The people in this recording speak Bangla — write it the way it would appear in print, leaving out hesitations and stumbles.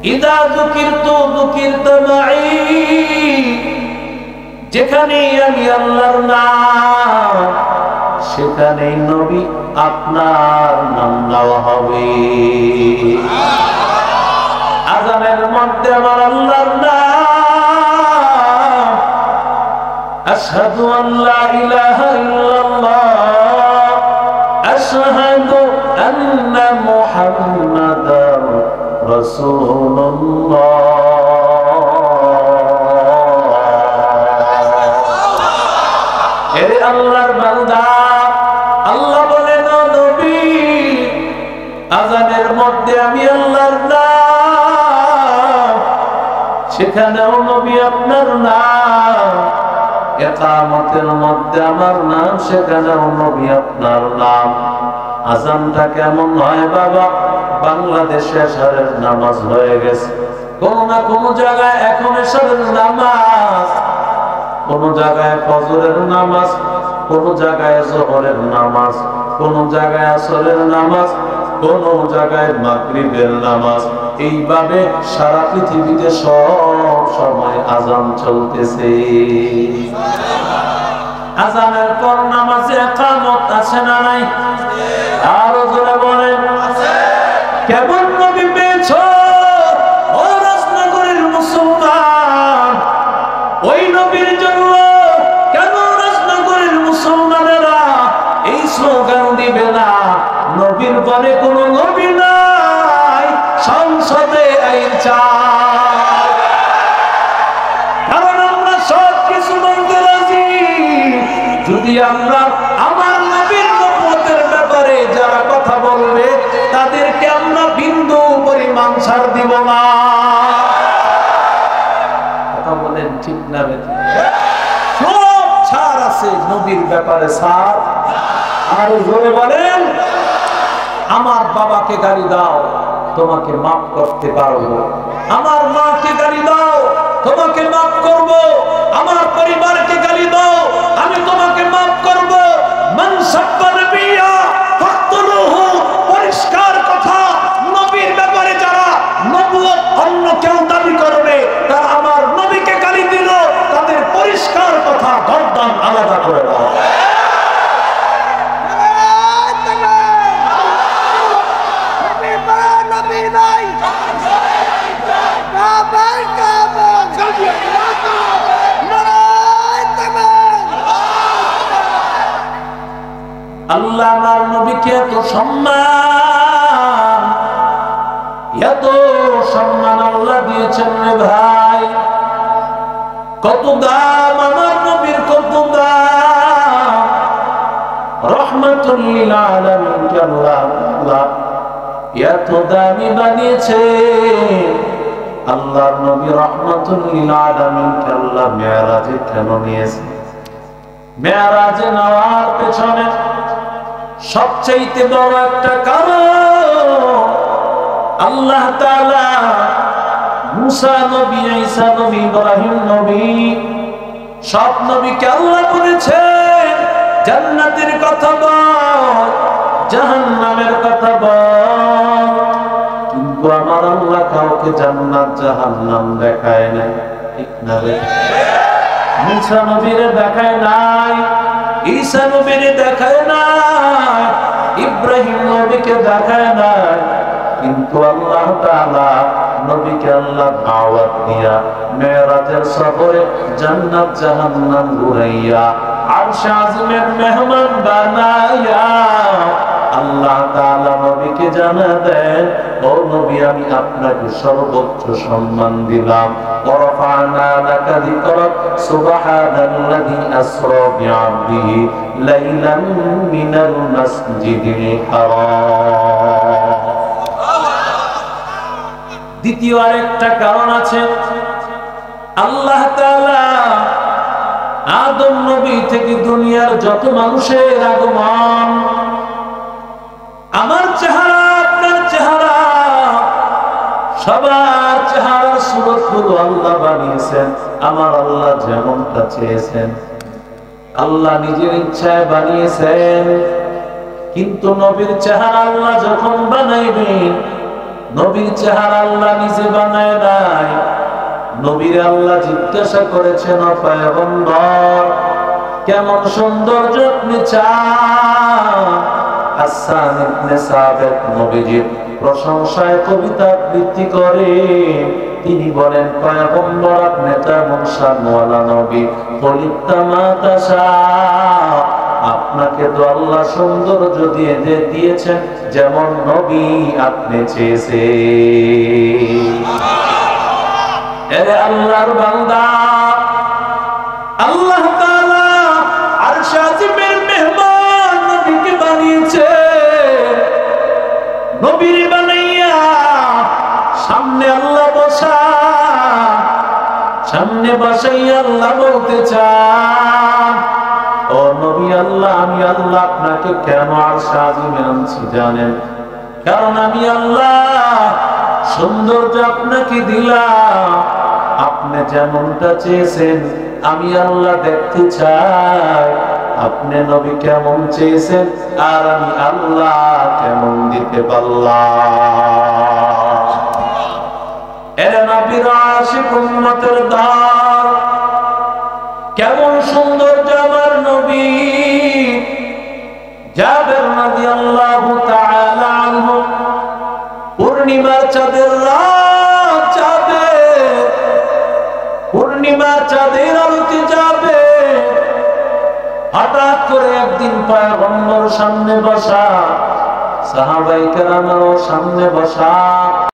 ইদা যুকিরতু যুকিরতা মাই, যেখানেই আমি আল্লাহর নাম সেখানেই নবী আপনার নাম নেওয়া হবে। আযানের মধ্যে আমার আল্লাহর নাম, আশহাদু আল্লা ইলাহা ইল্লাল্লাহ, আশহাদু আন্না মুহাম্মাদার রাসূলুল্লাহ। আল্লাহর বান্দা, আল্লাহ বলেন ও নবী, আযানের মধ্যে আমি আল্লাহর নাম, সেখানেও নবী আপনার নাম। ইকামতের মধ্যে আমার নাম, সেখানেও নবী আপনার নাম। আযানটা কেমন হয় বাবা? বাংলাদেশে এশারের নামাজ হয়ে গেছে, কোন না কোন জায়গায় এখন এশারের নামাজ, কোন জায়গায় ফজরের নামাজ, কোন জায়গায় যোহরের নামাজ, কোন জায়গায় আসরের নামাজ, কোন জায়গায় মাগরিবের নামাজ। এইভাবে সারা পৃথিবীতে সব সময় আযান চলতেছে। আযানের পর নামাজে ইকামত আছে না নাই? আরো জোরে বলেন আছে। কেমন নবী পেয়েছো ও রাজনগরের মুসলমান? ওই নবীর জন্য কেন রাজনগরের মুসলমানেরা এই স্লোগান দিবে না, নবীর পরে কোন নবী নাই, সংসদে আইন চাই? কারণ আমরা সব কিছু বলতে রাজি, যদি আমরা আমার নবীর নবুয়তের ব্যাপারে যারা কথা বলবে তাদেরকে আমরা বিন্দু পরিমাণ ছাড় দিব না। কথা বলেন ঠিক না? সব ছাড় আছে, নবীর ব্যাপারে ছাড়। আর জোরে বলেন, আমার বাবাকে গালি দাও, তোমাকে মাফ করতে পারবো। আমার মাকে গালি দাও, তোমাকে মাফ করব। আমার পরিবারকে গালি দাও, আমি তোমাকে মাফ করব। মান সাব্বা নবিয়্যা ফাকতুলুহু, পরিষ্কার কথা। নবীর ব্যাপারে যারা নবুয়ত অন্য কেউ দাবি করবে, তারা আমার নবীকে গালি দিল, তাদের পরিষ্কার কথা, গর্দান আলাদা করে দাও। আল্লাহ আমার নবীকে এত সম্মান, এত সম্মান আল্লাহ দিয়েছেন রে ভাই। কত দাম আমার নবীর, কত দাম। রাহমাতুল লিল আলামিন আল্লাহ এত দামি বানিয়েছে। আল্লাহর নবী রাহমাতুল লিল আলামিন আল্লাহ মেরাজে কেন নিয়েছে? মেরাজে নেওয়ার পেছনে সবচেয়ে বড় একটা কারণ, আল্লাহ তাআলা মুসা নবী, ঈসা নবী, ইব্রাহিম নবী, সব নবীকে আল্লাহ বলেছেন জান্নাতের কথা বল, জাহান্নামের কথা বল। কিন্তু আমার আল্লাহ কাউকে জান্নাত জাহান্নাম দেখায় নাই, ঠিক না? মুসা নবীরে দেখায় নাই, ঈসা নবীরে দেখায় নাই, ইব্রাহিম নবীকে দেখায় নাই। কিন্তু আল্লাহ তাআলা নবীকে আল্লাহ দাওয়াত দিয়া মেরাজের সফরে জান্নাত জাহান্নাম ঘুরাইয়া আরশ আযমের মেহমান বানায়া আল্লাহ তাআলা নবীকে জানা দেন, ও নবী আমি আপনাকে সর্বোচ্চ সম্মান দিলাম। ওয়ারাফা'না লাকা যিকরাক, সুবহানাল্লাযী আসরা বি'আবদিহি লাইলাম মিনাল মাসজিদিল হারাম। দ্বিতীয় আরেকটা কারণ আছে, আল্লাহ তাআলা আদম নবী থেকে দুনিয়ার যত মানুষের আগমন, আমার চেহারা আপনার চেহারা, সবার চেহারার সুরতগুলো আল্লাহ বানিয়েছেন। আমার আল্লাহ যেমনটা চেয়েছেন আল্লাহ নিজের ইচ্ছায় বানিয়েছেন। কিন্তু নবীর চেহারা আল্লাহ যখন বানাইবেন, নবীর চেহারা আল্লাহ নিজে বানায় নাই, নবীর আল্লাহ জিজ্ঞাসা করেছেন ও পয়গম্বর কেমন সৌন্দর্য আপনি চান? হাসান ইবনে সাবিত নবীজির প্রশংসায় কবিতা আবৃত্তি করে তিনি বলেন পয়গম্বর আপনি তেমন শানওয়ালা নবী, বলিতা তাশা আপনাকে তো আল্লাহ সৌন্দর্য দিয়ে দিয়েছেন যেমন নবী আপনি চেয়েছেন। এরে আল্লাহর বান্দা, আল্লাহ তাআলা আরশ আজিমের মেহমান নবীকে বানিয়েছে। নবীর বানাইয়া সামনে আল্লাহ বসা, সামনে বসাইয়া আল্লাহ বলতে চান ও নবী আল্লাহ আমি আল্লাহ আপনাকে কেন আরশ আজিমে আনছি জানেন? কারণ আমি আল্লাহ সৌন্দর্য আপনাকে দিলাম, আপনি যেমনটা চেয়েছেন আমি আল্লাহ দেখতে চাই আপনি নবী কেমন চেয়েছেন আর আমি আল্লাহ কেমন দিতে পারলাম। এর নবীর আশিক উম্মতের দল, কেমন সৌন্দর্য আমার নবী। জাবের রাদিয়াল্লাহু তাআলা আনহু পূর্ণিমার চাঁদের রাত যাবে, পূর্ণিমার চাঁদের আলোতে যাবে, হঠাৎ করে একদিন পয়গম্বর সামনে বসা, সাহাবায়ে কেরামের সামনে বসা,